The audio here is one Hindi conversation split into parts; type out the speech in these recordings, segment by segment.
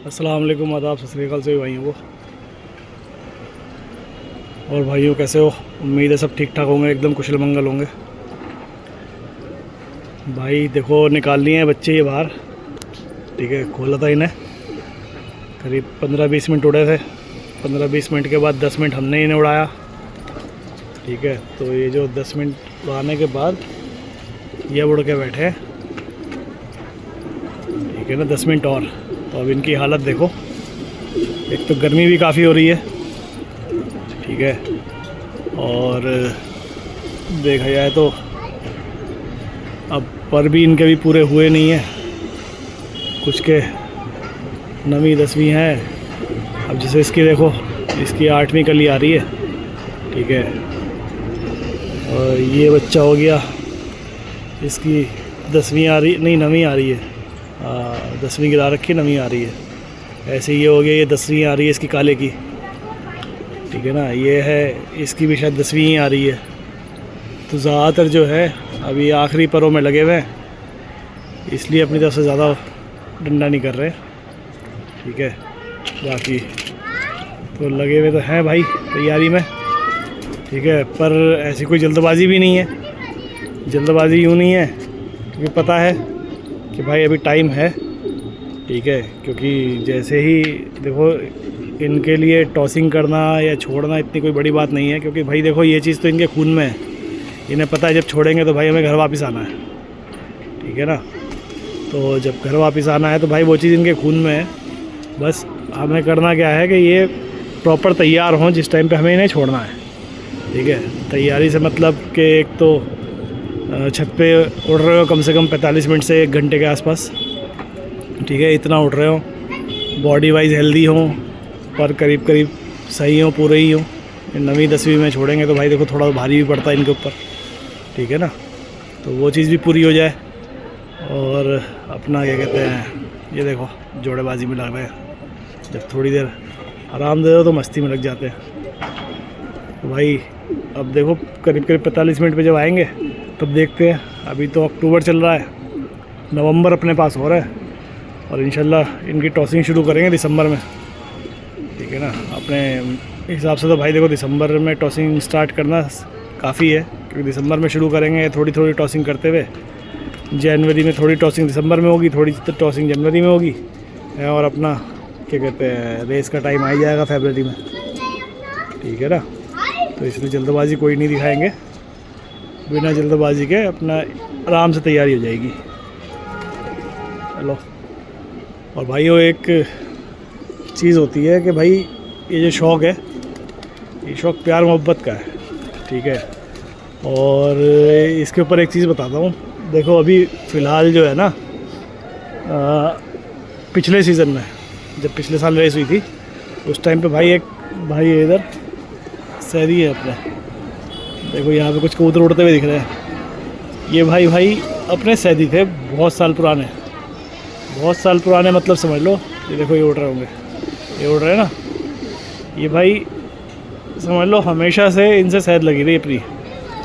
अस्सलाम वालेकुम, आदाब, सत श्री अकाल सभी भाइयों को। और भाइयों कैसे हो? उम्मीद है सब ठीक ठाक होंगे, एकदम कुशल मंगल होंगे। भाई देखो, निकाल लिए हैं बच्चे ये बाहर। ठीक है, खोला था इन्हें, करीब 15-20 मिनट उड़े थे। 15-20 मिनट के बाद 10 मिनट हमने इन्हें उड़ाया। ठीक है, तो ये जो 10 मिनट उड़ाने के बाद ये उड़ के बैठे हैं। ठीक है ना, 10 मिनट और। तो अब इनकी हालत देखो, एक तो गर्मी भी काफ़ी हो रही है। ठीक है, और देखा जाए तो अब पर भी इनके भी पूरे हुए नहीं हैं, कुछ के 9वीं 10वीं हैं। अब जैसे इसकी देखो, इसकी 8वीं कली आ रही है। ठीक है, और ये बच्चा हो गया, इसकी 10वीं आ रही, नहीं 9वीं आ रही है। 10वीं गिरा रखी, 9वीं आ रही है। ऐसे ये हो गया, ये 10वीं आ रही है इसकी काले की। ठीक है ना, ये है, इसकी भी शायद 10वीं ही आ रही है। तो ज़्यादातर जो है अभी आखिरी परों में लगे हुए हैं, इसलिए अपनी तरफ से ज़्यादा डंडा नहीं कर रहे। ठीक है, बाकी तो लगे हुए तो हैं भाई तैयारी में। ठीक है, पर ऐसी कोई जल्दबाजी भी नहीं है। जल्दबाजी यूँ नहीं है, क्योंकि पता है कि भाई अभी टाइम है। ठीक है, क्योंकि जैसे ही देखो, इनके लिए टॉसिंग करना या छोड़ना इतनी कोई बड़ी बात नहीं है, क्योंकि भाई देखो ये चीज़ तो इनके खून में है। इन्हें पता है जब छोड़ेंगे तो भाई हमें घर वापस आना है। ठीक है ना, तो जब घर वापस आना है तो भाई वो चीज़ इनके खून में है। बस हमें करना क्या है कि ये प्रॉपर तैयार हों जिस टाइम पे हमें इन्हें छोड़ना है। ठीक है, तैयारी से मतलब कि एक तो छत पे उड़ रहे हो कम से कम 45 मिनट से 1 घंटे के आसपास। ठीक है, इतना उड़ रहे हो, बॉडी वाइज हेल्दी हो, पर करीब करीब सही हो, पूरे ही हो। 9वीं 10वीं में छोड़ेंगे तो भाई देखो थोड़ा भारी भी पड़ता है इनके ऊपर। ठीक है ना, तो वो चीज़ भी पूरी हो जाए। और अपना क्या कहते हैं, ये देखो जोड़ेबाजी में लग रहे हैं। जब थोड़ी देर आराम दे दो तो मस्ती में लग जाते हैं। तो भाई अब देखो करीब करीब 45 मिनट पे जब आएंगे तब देखते हैं। अभी तो अक्टूबर चल रहा है, नवंबर अपने पास हो रहा है, और इंशाल्लाह इनकी टॉसिंग शुरू करेंगे दिसंबर में। ठीक है ना, अपने हिसाब से तो भाई देखो दिसंबर में टॉसिंग स्टार्ट करना काफ़ी है, क्योंकि दिसंबर में शुरू करेंगे थोड़ी थोड़ी टॉसिंग करते हुए। जनवरी में थोड़ी टॉसिंग दिसंबर में होगी, थोड़ी टॉसिंग जनवरी में होगी, और अपना क्या कहते हैं रेस का टाइम आ ही जाएगा फरवरी में। ठीक है ना, तो इसलिए जल्दबाजी कोई नहीं दिखाएंगे, बिना जल्दबाजी के अपना आराम से तैयारी हो जाएगी। चलो, और भाइयों एक चीज़ होती है कि भाई ये जो शौक़ है, ये शौक़ प्यार मोहब्बत का है। ठीक है, और इसके ऊपर एक चीज़ बताता हूँ। देखो अभी फ़िलहाल जो है ना, पिछले सीज़न में जब पिछले साल रेस हुई थी उस टाइम पे भाई एक भाई इधर सैदी है अपने, देखो यहाँ पे कुछ कबूतर उड़ते हुए दिख रहे हैं। ये भाई अपने सैदी थे, बहुत साल पुराने, बहुत साल पुराने मतलब समझ लो। ये देखो ये उड़ रहे होंगे, ये उड़ रहे हैं ना, ये भाई समझ लो हमेशा से इनसे शहद लगी रही अपनी,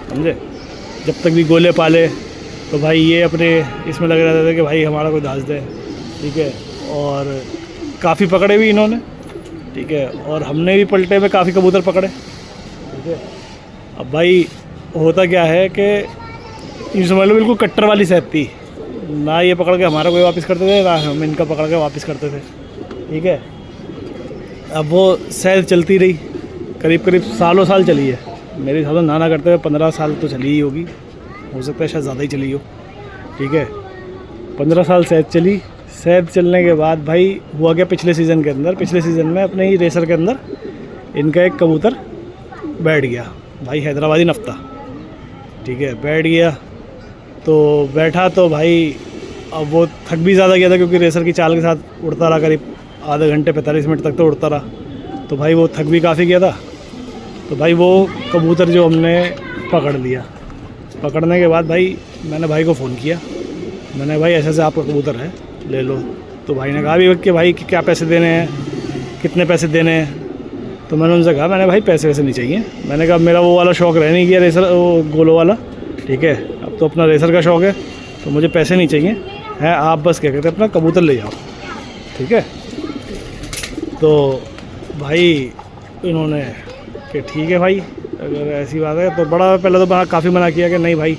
समझे। जब तक भी गोले पाले तो भाई ये अपने इसमें लगे रहते थे कि भाई हमारा कोई दास दे। ठीक है, और काफ़ी पकड़े भी इन्होंने। ठीक है, और हमने भी पलटे में काफ़ी कबूतर पकड़े। ठीक है, अब भाई होता क्या है कि यूँ समझ लो बिल्कुल कट्टर वाली शहद थी ना, ये पकड़ के हमारा कोई वापस करते थे ना हम इनका पकड़ के वापस करते थे। ठीक है, अब वो शहद चलती रही, करीब करीब सालों साल चली है। मेरे हिसाब से नाना करते हुए 15 साल तो चली ही होगी, हो सकता है शायद ज़्यादा ही चली हो। ठीक है, 15 साल शहद चली। शहद चलने के बाद भाई हुआ क्या, पिछले सीज़न के अंदर, पिछले सीज़न में अपने ही रेसर के अंदर इनका एक कबूतर बैठ गया भाई, हैदराबादी नफ्ता। ठीक है, बैठ गया, तो बैठा तो भाई अब वो थक भी ज़्यादा गया था, क्योंकि रेसर की चाल के साथ उड़ता रहा करीब आधे घंटे 45 मिनट तक तो उड़ता रहा। तो भाई वो थक भी काफ़ी गया था। तो भाई वो कबूतर जो हमने पकड़ लिया, पकड़ने के बाद भाई मैंने भाई को फ़ोन किया, मैंने भाई ऐसे आपका कबूतर है, ले लो। तो भाई ने कहा भी कि भाई क्या पैसे देने हैं, कितने पैसे देने हैं। तो मैंने उनसे कहा, मैंने भाई पैसे वैसे नहीं चाहिए। मैंने कहा मेरा वो वाला शौक़ रह नहीं गया, रेसर वो गोलो वाला। ठीक है, अब तो अपना रेसर का शौक़ है, तो मुझे पैसे नहीं चाहिए हैं। आप बस क्या कहते हैं अपना कबूतर ले जाओ। ठीक है, तो भाई इन्होंने कि ठीक है भाई, अगर ऐसी बात है तो बड़ा पहले तो काफ़ी मना किया कि नहीं भाई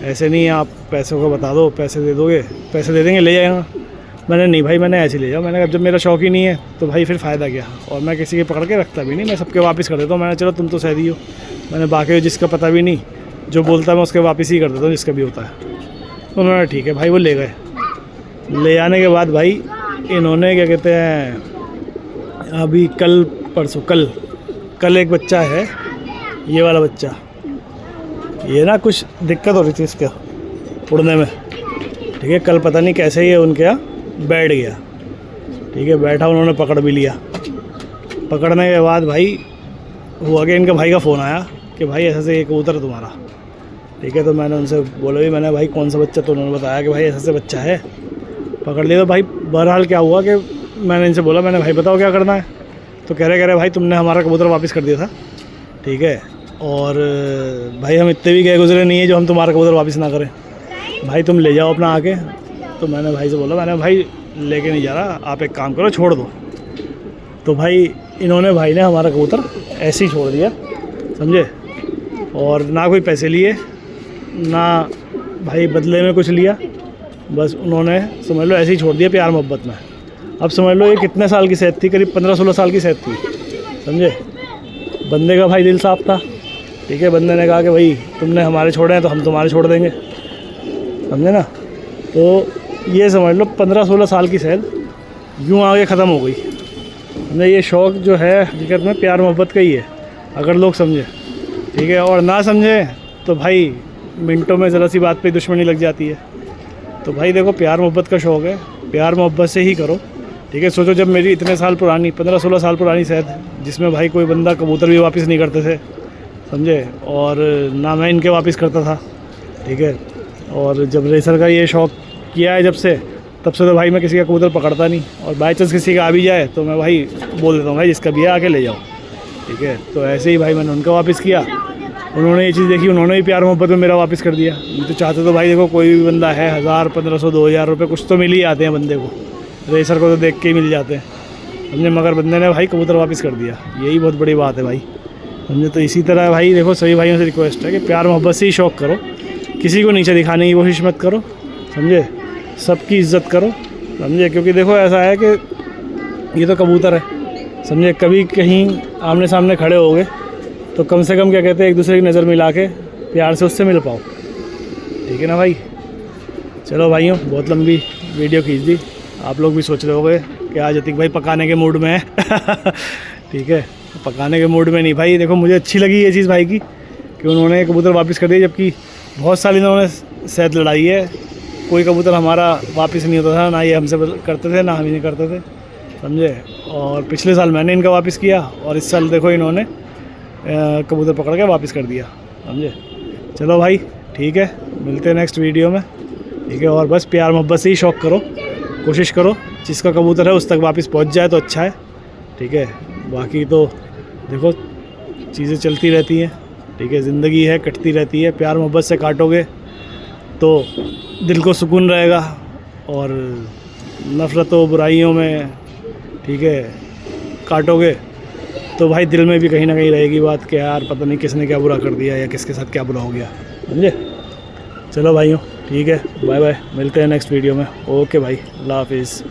ऐसे नहीं, आप पैसों को बता दो, पैसे दे दोगे, पैसे दे देंगे ले जाएगा। मैंने नहीं भाई, मैंने ऐसे ले जाओ। मैंने कहा जब मेरा शौक ही नहीं है तो भाई फिर फ़ायदा क्या। और मैं किसी के पकड़ के रखता भी नहीं, मैं सबके वापस कर देता हूँ। मैंने चलो तुम तो सही हो, मैंने बाकी जिसका पता भी नहीं जो बोलता है मैं उसके वापस ही कर देता हूँ जिसका भी होता है। उन्होंने ठीक है भाई, वो ले गए। ले आने के बाद भाई इन्होंने क्या कहते हैं, अभी कल परसों कल एक बच्चा है, ये वाला बच्चा, ये ना कुछ दिक्कत हो रही थी इसके उड़ने में, ठीक है। कल पता नहीं कैसे ये उनके यहाँ बैठ गया, ठीक है। बैठा, उन्होंने पकड़ भी लिया। पकड़ने के बाद भाई हुआ कि इनके भाई का फ़ोन आया कि भाई ऐसे से ये कबूतर है तुम्हारा, ठीक है। तो मैंने उनसे बोला भी, मैंने भाई कौन सा बच्चा, तो उन्होंने बताया कि भाई ऐसे से बच्चा है, पकड़ लिया। तो भाई बहरहाल क्या हुआ कि मैंने इनसे बोला, मैंने भाई बताओ क्या करना है। तो कह रहे भाई तुमने हमारा कबूतर वापस कर दिया था, ठीक है। और भाई हम इतने भी गए गुजरे नहीं है जो हम तुम्हारा कबूतर वापस ना करें, भाई तुम ले जाओ अपना आके। तो मैंने भाई से बोला, मैंने भाई लेके नहीं जा रहा, आप एक काम करो छोड़ दो। तो भाई इन्होंने, भाई ने हमारा कबूतर ऐसे ही छोड़ दिया, समझे। और ना कोई पैसे लिए, ना भाई बदले में कुछ लिया, बस उन्होंने समझ लो ऐसे ही छोड़ दिया प्यार मोहब्बत में। अब समझ लो ये कितने साल की सेहत थी, करीब 15-16 साल की सेहत थी, समझे। बंदे का भाई दिल साफ था, ठीक है। बंदे ने कहा कि भाई तुमने हमारे छोड़े हैं तो हम तुम्हारे छोड़ देंगे, समझे ना। तो ये समझ लो 15-16 साल की सेहत यूँ आगे ख़त्म हो गई, समझे। ये शौक़ जो है हकीकत में प्यार मोहब्बत का ही है, अगर लोग समझे, ठीक है। और ना समझे तो भाई मिनटों में ज़रा सी बात पे दुश्मनी लग जाती है। तो भाई देखो, प्यार मोहब्बत का शौक़ है, प्यार मोहब्बत से ही करो, ठीक है। सोचो जब मेरी इतने साल पुरानी 15-16 साल पुरानी सेहत, जिसमें भाई कोई बंदा कबूतर भी वापस नहीं करते थे, समझे। और ना मैं इनके वापस करता था, ठीक है। और जब रेसर का ये शौक़ किया है जब से, तब से तो भाई मैं किसी का कबूतर पकड़ता नहीं। और बाई चांस किसी का आ भी जाए तो मैं भाई बोल देता हूँ भाई जिसका भी है आके ले जाओ, ठीक है। तो ऐसे ही भाई मैंने उनका वापस किया, उन्होंने ये चीज़ देखी, उन्होंने भी प्यार मोहब्बत में मेरा वापस कर दिया। मैं तो चाहते तो भाई देखो कोई भी बंदा है 1000, 1500, 2000 रुपये कुछ तो मिल ही आते हैं बंदे को, रेसर को तो देख के ही मिल जाते हैं, समझे। मगर बंदे ने भाई कबूतर वापस कर दिया, यही बहुत बड़ी बात है भाई, समझे। तो इसी तरह भाई देखो, सभी भाइयों से रिक्वेस्ट है कि प्यार मोहब्बत से ही शौक़ करो, किसी को नीचे दिखाने की कोशिश मत करो, समझे। सबकी इज़्ज़त करो, समझे। क्योंकि देखो ऐसा है कि ये तो कबूतर है, समझे। कभी कहीं आमने सामने खड़े हो गए तो कम से कम क्या कहते हैं, एक दूसरे की नज़र मिला के प्यार से उससे मिल पाओ, ठीक है ना भाई। चलो भाइयों, बहुत लंबी वीडियो खींच दी, आप लोग भी सोच रहे होंगे कि आज अतीक भाई पकाने के मूड में है ठीक है। पकाने के मूड में नहीं भाई, देखो मुझे अच्छी लगी ये चीज़ भाई की कि उन्होंने कबूतर वापस कर दिया, जबकि बहुत साल इन्होंने सेहत लड़ाई है, कोई कबूतर हमारा वापस नहीं होता था, ना ये हमसे करते थे ना हम इन्हें करते थे, समझे। और पिछले साल मैंने इनका वापस किया, और इस साल देखो इन्होंने कबूतर पकड़ के वापस कर दिया, समझे। चलो भाई ठीक है, मिलते हैं नेक्स्ट वीडियो में, ठीक है। और बस प्यार मोहब्बत से ही शौक़ करो, कोशिश करो जिसका कबूतर है उस तक वापस पहुंच जाए तो अच्छा है, ठीक है। बाकी तो देखो चीज़ें चलती रहती हैं, ठीक है। ज़िंदगी है, कटती रहती है, प्यार मोहब्बत से काटोगे तो दिल को सुकून रहेगा, और नफ़रतों बुराइयों में, ठीक है, काटोगे तो भाई दिल में भी कहीं ना कहीं रहेगी बात कि यार पता नहीं किसने क्या बुरा कर दिया या किसके साथ क्या बुरा हो गया, समझे। चलो भाइयों ठीक है, बाय बाय, मिलते हैं नेक्स्ट वीडियो में। ओके भाई, अल्लाह हाफिज़।